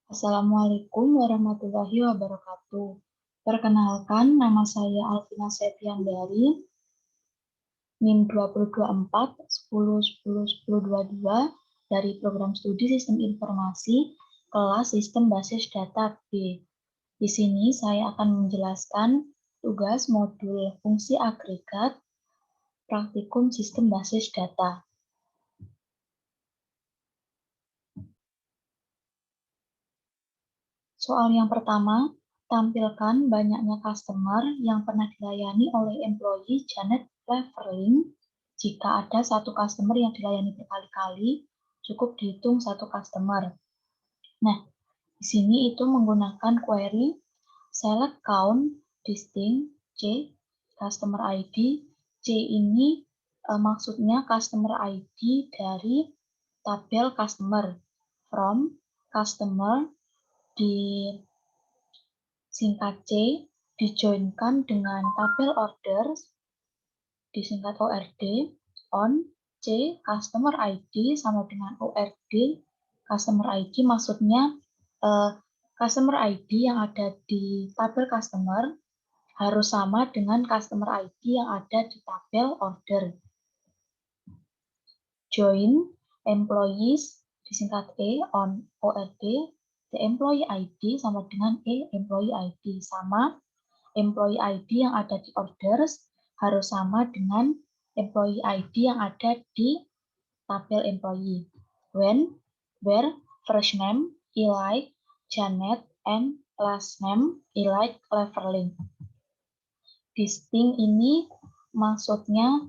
Assalamualaikum warahmatullahi wabarakatuh. Perkenalkan, nama saya Alvina Septiandari, NIM 2024 10 10 10 22 dari Program Studi Sistem Informasi kelas Sistem Basis Data B. Di sini saya akan menjelaskan tugas modul fungsi agregat praktikum Sistem Basis Data. Soal yang pertama, tampilkan banyaknya customer yang pernah dilayani oleh employee Janet Cleverling. Jika ada satu customer yang dilayani berkali-kali, cukup dihitung satu customer. Nah, di sini itu menggunakan query select count distinct C customer ID. C ini maksudnya customer ID dari tabel customer from customer disingkat C, dijoinkan dengan tabel orders, disingkat ORD, on C, customer ID sama dengan ORD, customer ID maksudnya customer ID yang ada di tabel customer harus sama dengan customer ID yang ada di tabel order. Join employees, disingkat E, on ORD, the employee ID sama dengan E employee ID, sama employee ID yang ada di orders harus sama dengan employee ID yang ada di tabel employee. When, where, first name, Eli, Janet, and last name, Eli Cleverling. Distinct ini maksudnya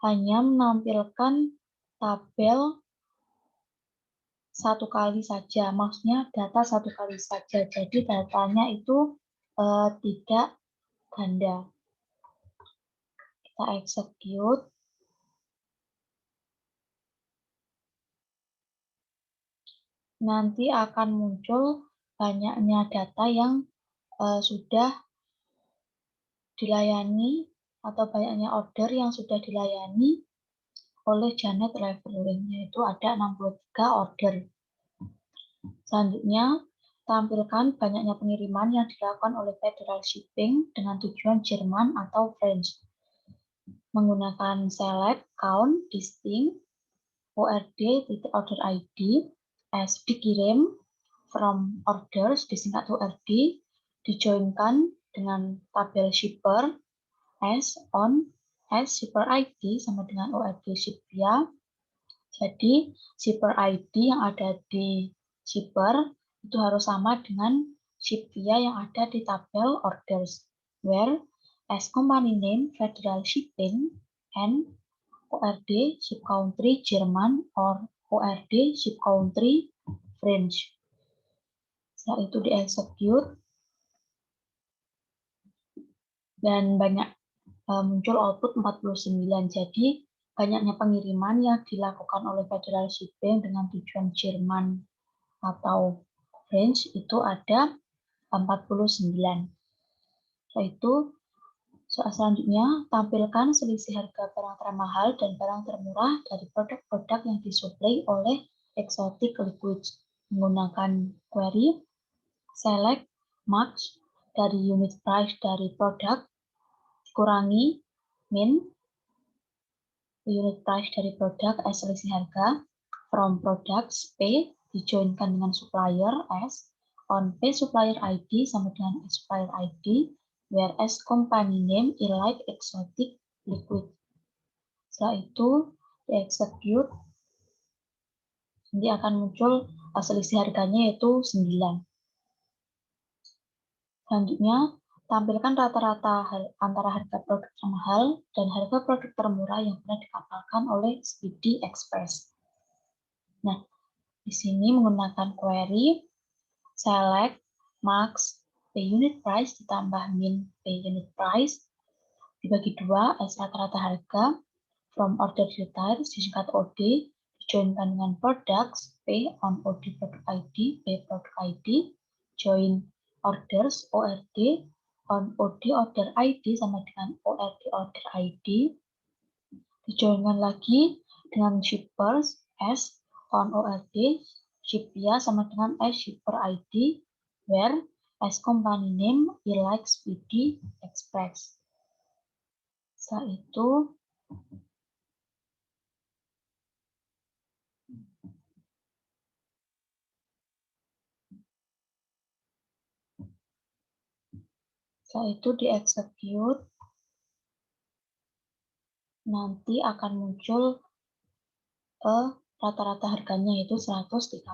hanya menampilkan tabel satu kali saja, maksudnya data satu kali saja. Jadi datanya itu tidak ganda. Kita execute. Nanti akan muncul banyaknya data yang sudah dilayani atau banyaknya order yang sudah dilayani oleh Janet Cleverling, yaitu ada 63 order. Selanjutnya, tampilkan banyaknya pengiriman yang dilakukan oleh Federal Shipping dengan tujuan Jerman atau French. Menggunakan select, count, distinct, ORD, order ID, as dikirim, from orders, disingkat ORD, dijoinkan dengan tabel shipper, as, on, as, shipper ID sama dengan ORD shipya. Jadi, shipper ID yang ada di shipper itu harus sama dengan shipya yang ada di tabel orders. Where as company name Federal Shipping and ORD ship country Jerman or ORD ship country French. Setelah itu di-execute dan banyak muncul output 49. Jadi banyaknya pengiriman yang dilakukan oleh Federal Shipping dengan tujuan Jerman atau French itu ada 49. Setelah itu, soal selanjutnya, tampilkan selisih harga barang termahal dan barang termurah dari produk-produk yang disuplai oleh Exotic Liquids. Menggunakan query, select, max dari unit price dari produk, dikurangi, min, unit price dari produk as selisih harga, from products P, dijoinkan dengan supplier S, on P supplier ID sama dengan supplier ID, whereas company name Elite Exotic Liquid. Setelah itu di-execute, nanti akan muncul selisih harganya yaitu 9. Selanjutnya, tampilkan rata-rata antara harga produk termahal dan harga produk termurah yang pernah dikapalkan oleh Speedy Express. Nah, di sini menggunakan query, select, max, P unit price ditambah min P unit price, dibagi 2 as rata-rata harga, from order details, disingkat OD, dijoinkan dengan products, P on OD product ID, P product ID, join orders, ORD, on OD order ID sama dengan ORD order ID, dijoinkan lagi dengan shippers, S on OLD shipia sama dengan S shipper ID, where S company name like Speedy Express. Setelah itu di-execute, nanti akan muncul rata-rata harganya yaitu 133.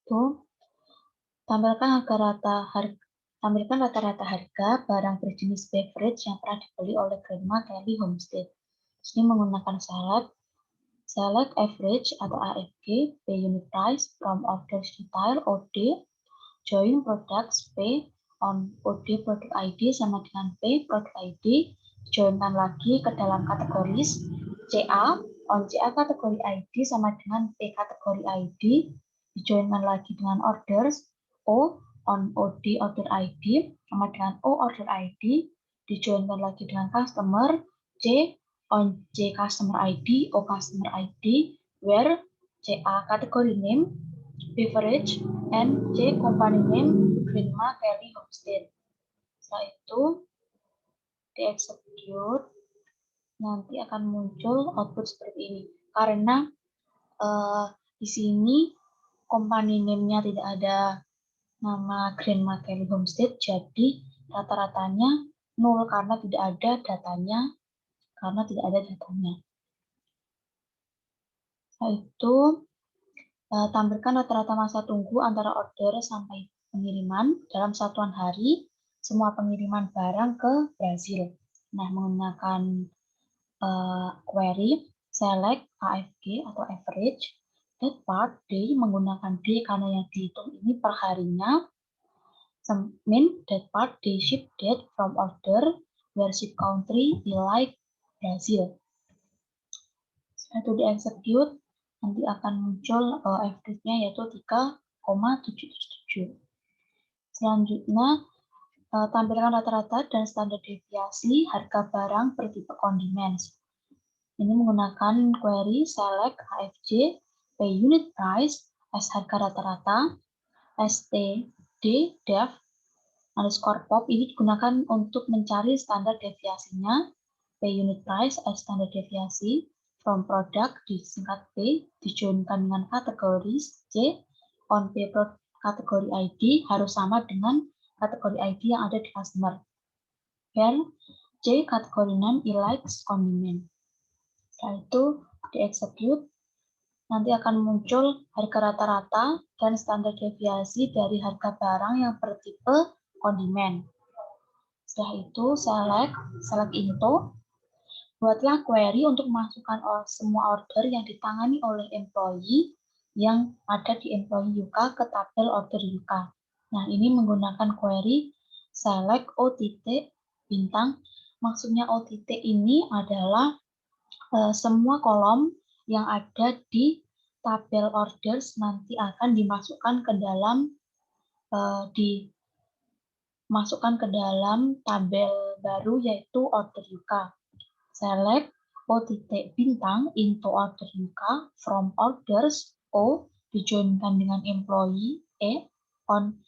Tuh, tampilkan rata-rata harga barang berjenis beverage yang pernah dibeli oleh Grandma Kelly Homestead. Ini menggunakan select average atau AFG, pay unit price from orders detail OD, join products pay on OD product ID sama dengan pay product ID, joinkan lagi ke dalam kategoris CA on CA kategori ID sama dengan P kategori ID, dijoinkan lagi dengan orders O on OD order ID sama dengan O order ID, dijoinkan lagi dengan customer C on C customer ID, O customer ID, where CA kategori name, beverage, and C company name, Grandma Kelly Homestead. Setelah itu di-execute, nanti akan muncul output seperti ini. Karena di sini company name-nya tidak ada nama Grandma Kelly Homestead, jadi rata-ratanya nol karena tidak ada datanya. Setelah itu tampilkan rata-rata masa tunggu antara order sampai pengiriman dalam satuan hari semua pengiriman barang ke Brazil. Nah, menggunakan query select AFG atau average that part day menggunakan D karena yang dihitung ini per harinya, mean that part day ship date from order where ship country like Brazil. Setelah itu di-execute, nanti akan muncul average-nya yaitu 3,777. Selanjutnya, tampilkan rata-rata dan standar deviasi harga barang per tipe condiments. Ini menggunakan query select AFG pay unit price as harga rata-rata, std def underscore pop ini digunakan untuk mencari standar deviasinya, pay unit price as standar deviasi from product disingkat P dijoinkan dengan kategori C on P kategori ID harus sama dengan kategori ID yang ada di customer. Where C kategori name likes condiment. Setelah itu di-execute, nanti akan muncul harga rata-rata dan standar deviasi dari harga barang yang bertipe kondimen. Setelah itu select into, buatlah query untuk memasukkan semua order yang ditangani oleh employee yang ada di employee Yuka ke tabel order Yuka. Nah, ini menggunakan query select O titik bintang. Maksudnya O titik ini adalah semua kolom yang ada di tabel orders nanti akan dimasukkan ke dalam tabel baru yaitu order Yuka. Select O titik bintang into order Yuka from orders O dijoinkan dengan employee E on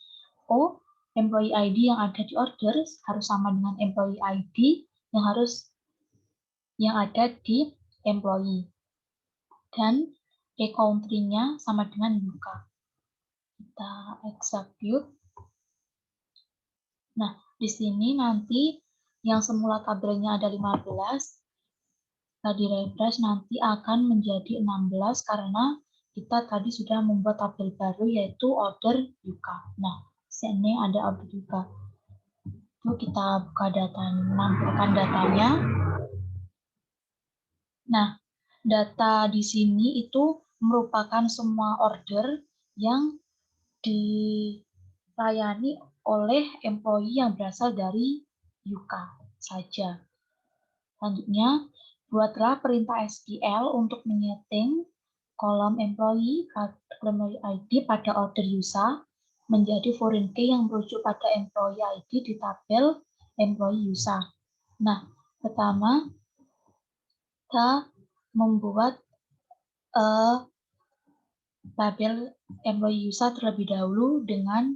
O employee ID yang ada di orders harus sama dengan employee ID yang ada di employee, dan country-nya sama dengan Yuka. Kita execute. Nah, di sini nanti yang semula tabelnya ada 15, di refresh nanti akan menjadi 16 karena kita tadi sudah membuat tabel baru yaitu order Yuka. Nah, di sini ada order Yuka. Itu kita buka data, menampilkan datanya. Nah, data di sini itu merupakan semua order yang dilayani oleh employee yang berasal dari Yuka saja. Selanjutnya, buatlah perintah SQL untuk menyeting kolom employee ID pada order Yusa menjadi foreign key yang merujuk pada employee ID di tabel employee Yusa. Nah, pertama kita membuat tabel employee USA terlebih dahulu dengan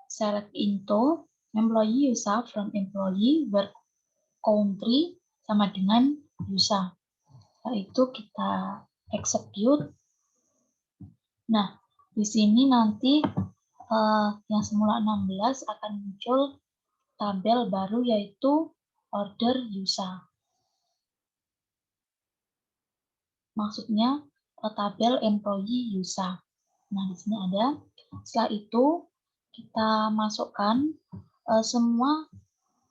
select into employee USA from employee work country sama dengan USA. Setelah itu kita execute. Nah, di sini nanti yang semula 16 akan muncul tabel baru yaitu order USA. Maksudnya tabel employee USA. Nah, di sini ada. Setelah itu kita masukkan semua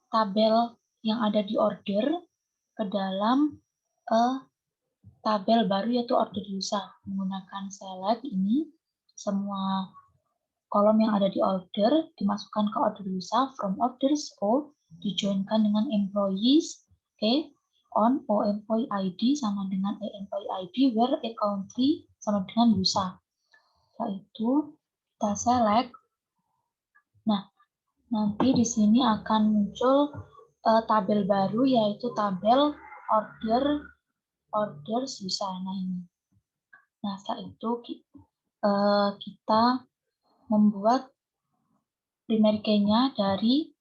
tabel yang ada di order ke dalam tabel baru yaitu order USA. Menggunakan select ini, semua kolom yang ada di order dimasukkan ke order USA from orders O, dijoinkan dengan employees, oke, on O employee ID sama dengan E employee ID, where A country sama dengan USA. Setelah itu kita select. Nah, nanti di sini akan muncul tabel baru yaitu tabel order USA. Nah, ini. Nah, setelah itu kita membuat primary key-nya dari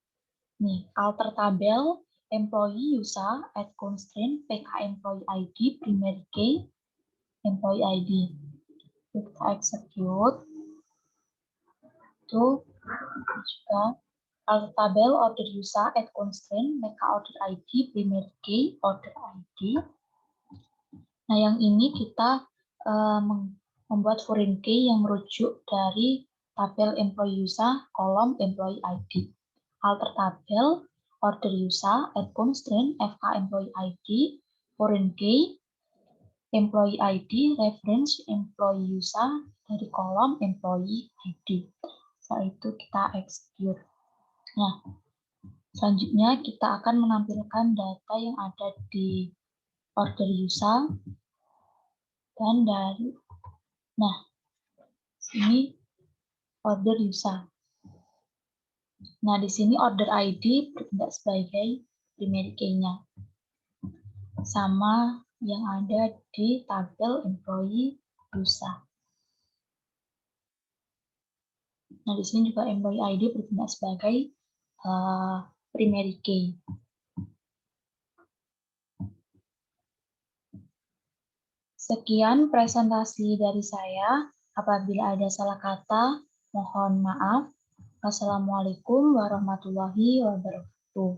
nih alter tabel employee USA add constraint PK employee ID primary key employee ID. Kita execute. Itu juga alter tabel order USA add constraint PK order ID primary key order ID. Nah, yang ini kita membuat foreign key yang merujuk dari tabel employee USA kolom employee ID. Alter tabel order USA add constraint FK employee ID foreign key employee ID reference employee USA dari kolom employee ID. Setelah itu kita execute. Nah, selanjutnya kita akan menampilkan data yang ada di order USA dan dari ini order USA. Nah, di sini order ID bertindak sebagai primary key-nya. Sama yang ada di tabel employee USA. Nah, di sini juga employee ID bertindak sebagai primary key. Sekian presentasi dari saya. Apabila ada salah kata, mohon maaf. Wassalamualaikum warahmatullahi wabarakatuh.